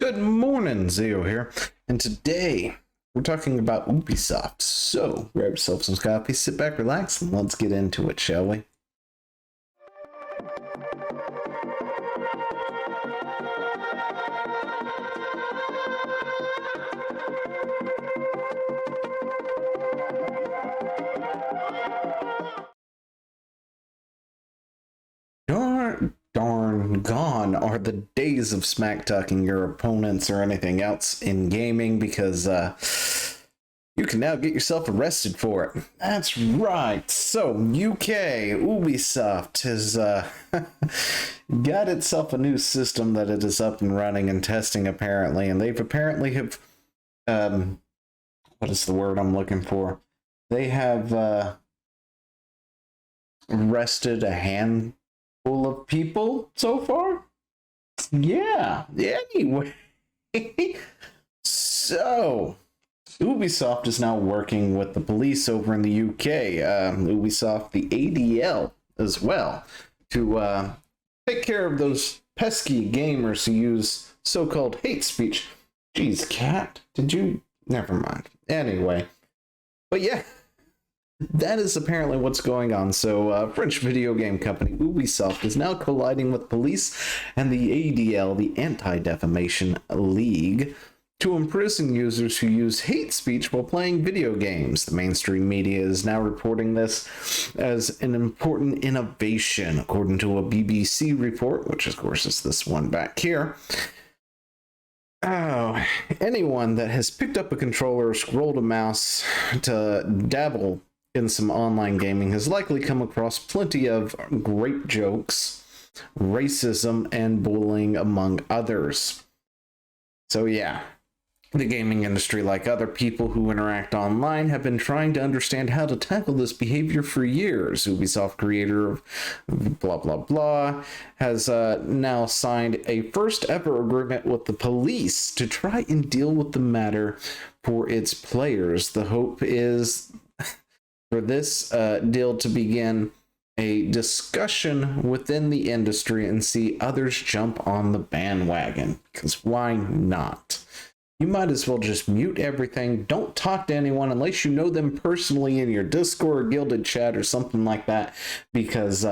Good morning, Zio here, and today we're talking about Ubisoft. So grab yourself some coffee, sit back, relax, and let's get into it, shall we? Darn gone are the days of smack talking your opponents or anything else in gaming, because you can now get yourself arrested for it. That's right. So UK Ubisoft has got itself a new system that it is up and running and testing apparently, and they've apparently have what is the word I'm looking for? They have arrested a handful of people so far. Yeah. Anyway, so Ubisoft is now working with the police over in the UK, Ubisoft, the ADL as well, to take care of those pesky gamers who use so-called hate speech. Jeez, cat, did you? Never mind. Anyway, but yeah, that is apparently what's going on. So French video game company Ubisoft is now colliding with police and the ADL, the Anti-Defamation League, to imprison users who use hate speech while playing video games. The mainstream media is now reporting this as an important innovation, according to a BBC report, which of course is this one back here. Oh, anyone that has picked up a controller or scrolled a mouse to dabble in some online gaming has likely come across plenty of great jokes, racism, and bullying, among others. So yeah, the gaming industry, like other people who interact online, have been trying to understand how to tackle this behavior for years. Ubisoft, creator of blah blah blah, has now signed a first ever agreement with the police to try and deal with the matter for its players. The hope is for this deal to begin a discussion within the industry and see others jump on the bandwagon, because why not? You might as well just mute everything. Don't talk to anyone unless you know them personally in your Discord or Guilded chat or something like that, because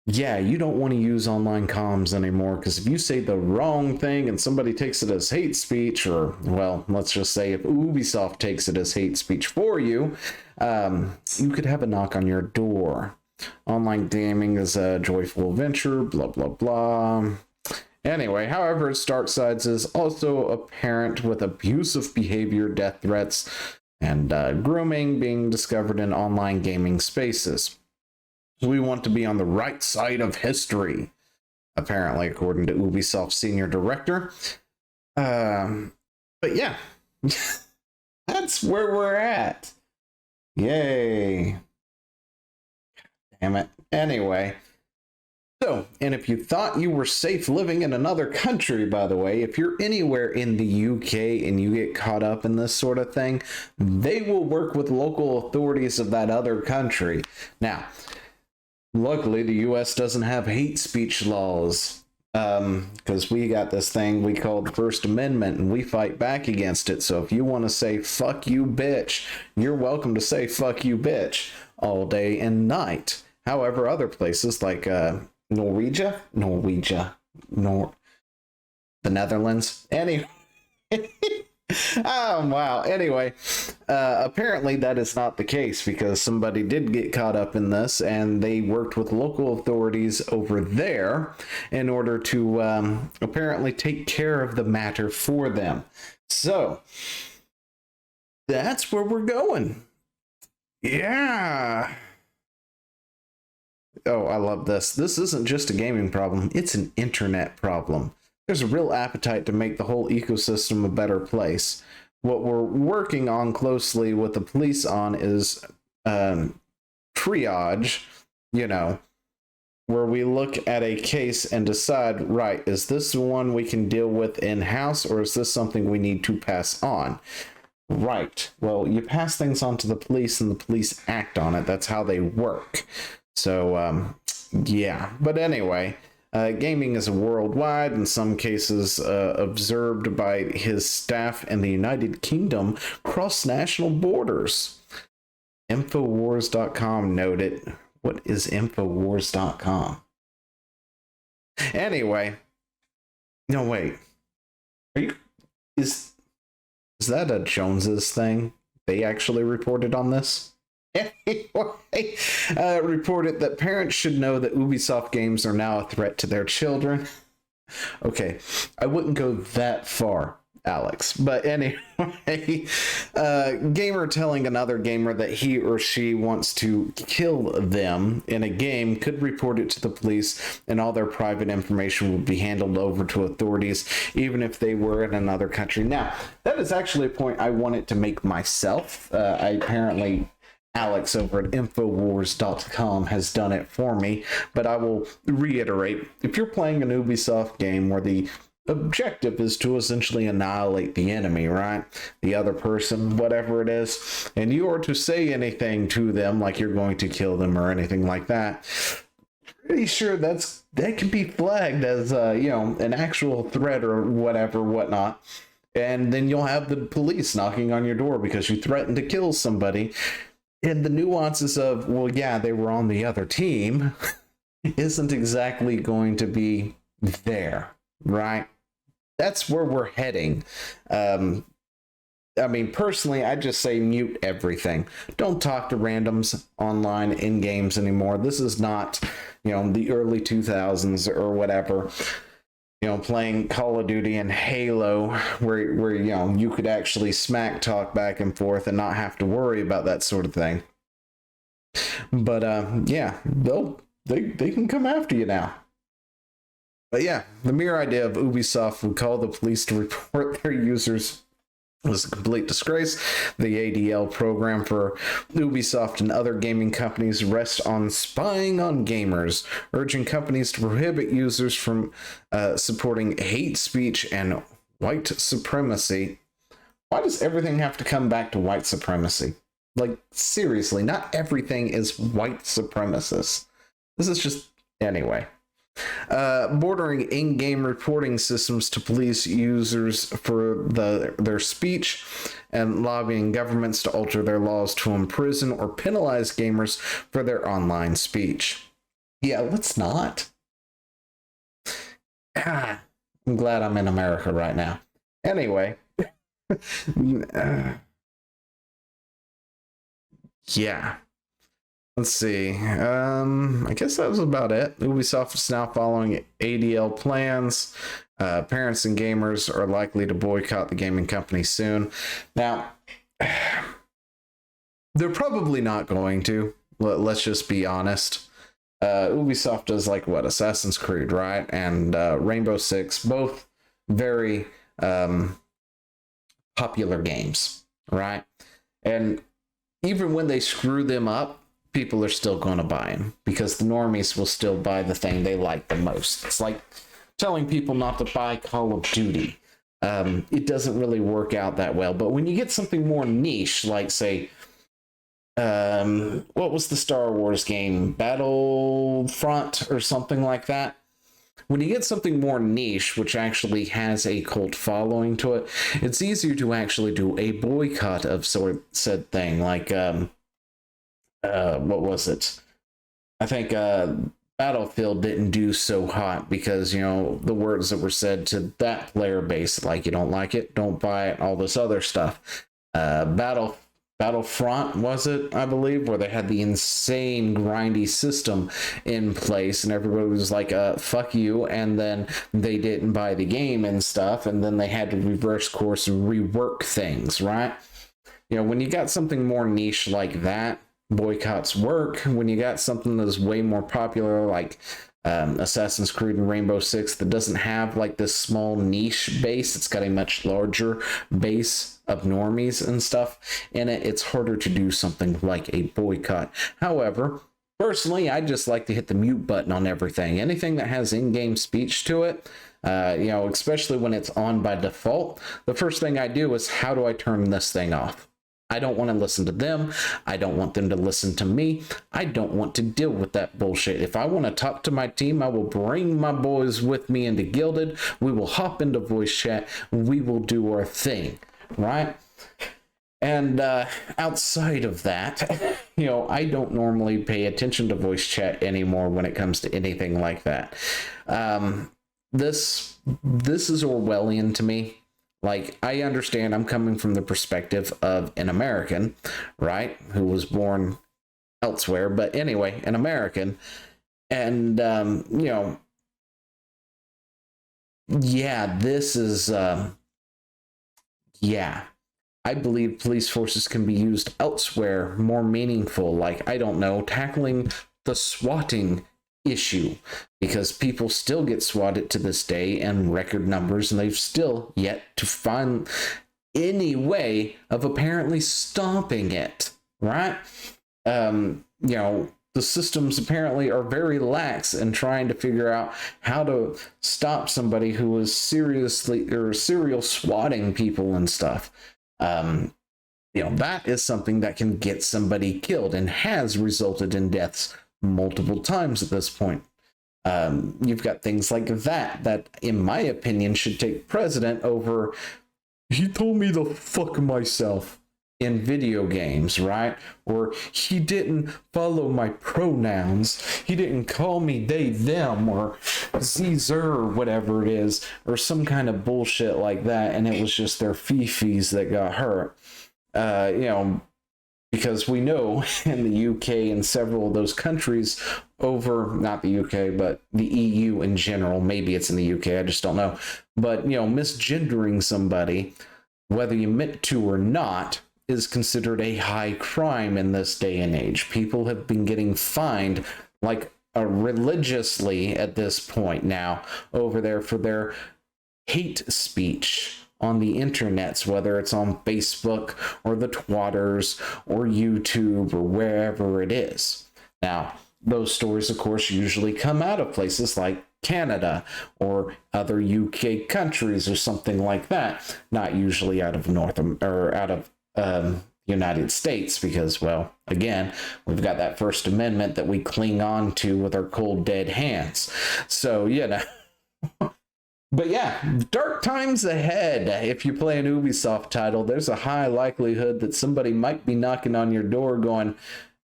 yeah, you don't want to use online comms anymore, because if you say the wrong thing and somebody takes it as hate speech, or, well, let's just say if Ubisoft takes it as hate speech for you, you could have a knock on your door. Online gaming is a joyful adventure, blah, blah, blah. Anyway, however, its dark sides is also apparent, with abusive behavior, death threats, and grooming being discovered in online gaming spaces. We want to be on the right side of history, apparently, according to Ubisoft's senior director. But yeah, that's where we're at. Yay. Damn it. Anyway. So, and if you thought you were safe living in another country, by the way, if you're anywhere in the UK and you get caught up in this sort of thing, they will work with local authorities of that other country. Now, luckily, the US doesn't have hate speech laws, because we got this thing we call the First Amendment, and we fight back against it. So if you want to say, fuck you, bitch, you're welcome to say, fuck you, bitch, all day and night. However, other places like the Netherlands. Anyway. Oh, wow. Anyway, apparently that is not the case, because somebody did get caught up in this, and they worked with local authorities over there in order to apparently take care of the matter for them. So that's where we're going. Yeah. Oh, I love this. This isn't just a gaming problem, it's an internet problem. There's a real appetite to make the whole ecosystem a better place. What we're working on closely with the police on is triage, where we look at a case and decide, right, is this the one we can deal with in-house, or is this something we need to pass on? Right. Well, you pass things on to the police and the police act on it. That's how they work. So, yeah. But anyway, Gaming is worldwide, in some cases observed by his staff in the United Kingdom, cross national borders. Infowars.com noted. What is Infowars.com? Anyway. No, wait. Is that a Joneses thing? They actually reported on this? Anyway, reported that parents should know that Ubisoft games are now a threat to their children. Okay, I wouldn't go that far, Alex. But anyway, gamer telling another gamer that he or she wants to kill them in a game could report it to the police, and all their private information would be handed over to authorities, even if they were in another country. Now, that is actually a point I wanted to make myself. Alex over at Infowars.com has done it for me, but I will reiterate, if you're playing an Ubisoft game where the objective is to essentially annihilate the enemy, right? The other person, whatever it is, and you are to say anything to them like you're going to kill them or anything like that, pretty sure that can be flagged as an actual threat or whatnot. And then you'll have the police knocking on your door because you threatened to kill somebody. And the nuances of, well, yeah, they were on the other team isn't exactly going to be there, right? That's where we're heading. I mean, personally, I just say mute everything. Don't talk to randoms online in games anymore. This is not, the early 2000s or whatever. Playing Call of Duty and Halo, where you could actually smack talk back and forth and not have to worry about that sort of thing. But yeah, they can come after you now. But yeah, the mere idea of Ubisoft would call the police to report their users was a complete disgrace. The ADL program for Ubisoft and other gaming companies rests on spying on gamers, urging companies to prohibit users from supporting hate speech and white supremacy. Why does everything have to come back to white supremacy? Like, seriously, not everything is white supremacist. This is just... Anyway. Bordering in-game reporting systems to police users for their speech, and lobbying governments to alter their laws to imprison or penalize gamers for their online speech. Yeah, let's not. I'm glad I'm in America right now. Anyway. Yeah. Let's see. I guess that was about it. Ubisoft is now following ADL plans. Parents and gamers are likely to boycott the gaming company soon. Now, they're probably not going to. Let's just be honest. Ubisoft does Assassin's Creed, right? And Rainbow Six, both very popular games, right? And even when they screw them up, people are still going to buy them because the normies will still buy the thing they like the most. It's like telling people not to buy Call of Duty. It doesn't really work out that well. But when you get something more niche, like, say, what was the Star Wars game? Battlefront or something like that? When you get something more niche, which actually has a cult following to it, it's easier to actually do a boycott of said thing. Like, what was it? I think Battlefield didn't do so hot because, the words that were said to that player base, like, you don't like it, don't buy it, all this other stuff. Battlefront, was it, I believe, where they had the insane grindy system in place and everybody was like, fuck you, and then they didn't buy the game and stuff, and then they had to reverse course and rework things, right? When you got something more niche like that, boycotts work. When you got something that's way more popular, like Assassin's Creed and Rainbow Six, that doesn't have this small niche base, it's got a much larger base of normies and stuff in it, it's harder to do something like a boycott. However, personally, I just like to hit the mute button on everything. Anything that has in-game speech to it, especially when it's on by default, the first thing I do is, how do I turn this thing off? I don't want to listen to them. I don't want them to listen to me. I don't want to deal with that bullshit. If I want to talk to my team, I will bring my boys with me into Gilded. We will hop into voice chat. We will do our thing, right? And outside of that, you know, I don't normally pay attention to voice chat anymore when it comes to anything like that. This is Orwellian to me. Like, I understand I'm coming from the perspective of an American, right, who was born elsewhere, but anyway, an American. And, you know, yeah, this is, yeah. I believe police forces can be used elsewhere, more meaningful, like, I don't know, tackling the swatting issue, because people still get swatted to this day in record numbers, and they've still yet to find any way of apparently stopping it, right? You know, the systems apparently are very lax in trying to figure out how to stop somebody who is seriously or serial swatting people and stuff. You know, that is something that can get somebody killed and has resulted in deaths multiple times at this point. You've got things like that, in my opinion, should take precedent over, he told me to fuck myself in video games, right? Or he didn't follow my pronouns. He didn't call me they, them, or zer, or whatever it is, or some kind of bullshit like that, and it was just their fifis that got hurt. You know, because we know in the UK and several of those countries over, not the UK, but the EU in general, maybe it's in the UK, I just don't know. But, you know, misgendering somebody, whether you meant to or not, is considered a high crime in this day and age. People have been getting fined like religiously at this point now over there for their hate speech on the internets, whether it's on Facebook or the Twatters or YouTube or wherever it is. Now, those stories, of course, usually come out of places like Canada or other UK countries or something like that, not usually out of United States, because, well, again, we've got that First Amendment that we cling on to with our cold dead hands. So, you know. But yeah, dark times ahead. If you play an Ubisoft title, there's a high likelihood that somebody might be knocking on your door going,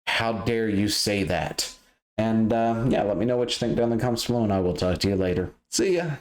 how dare you say that? And yeah, let me know what you think down in the comments below, and I will talk to you later. See ya.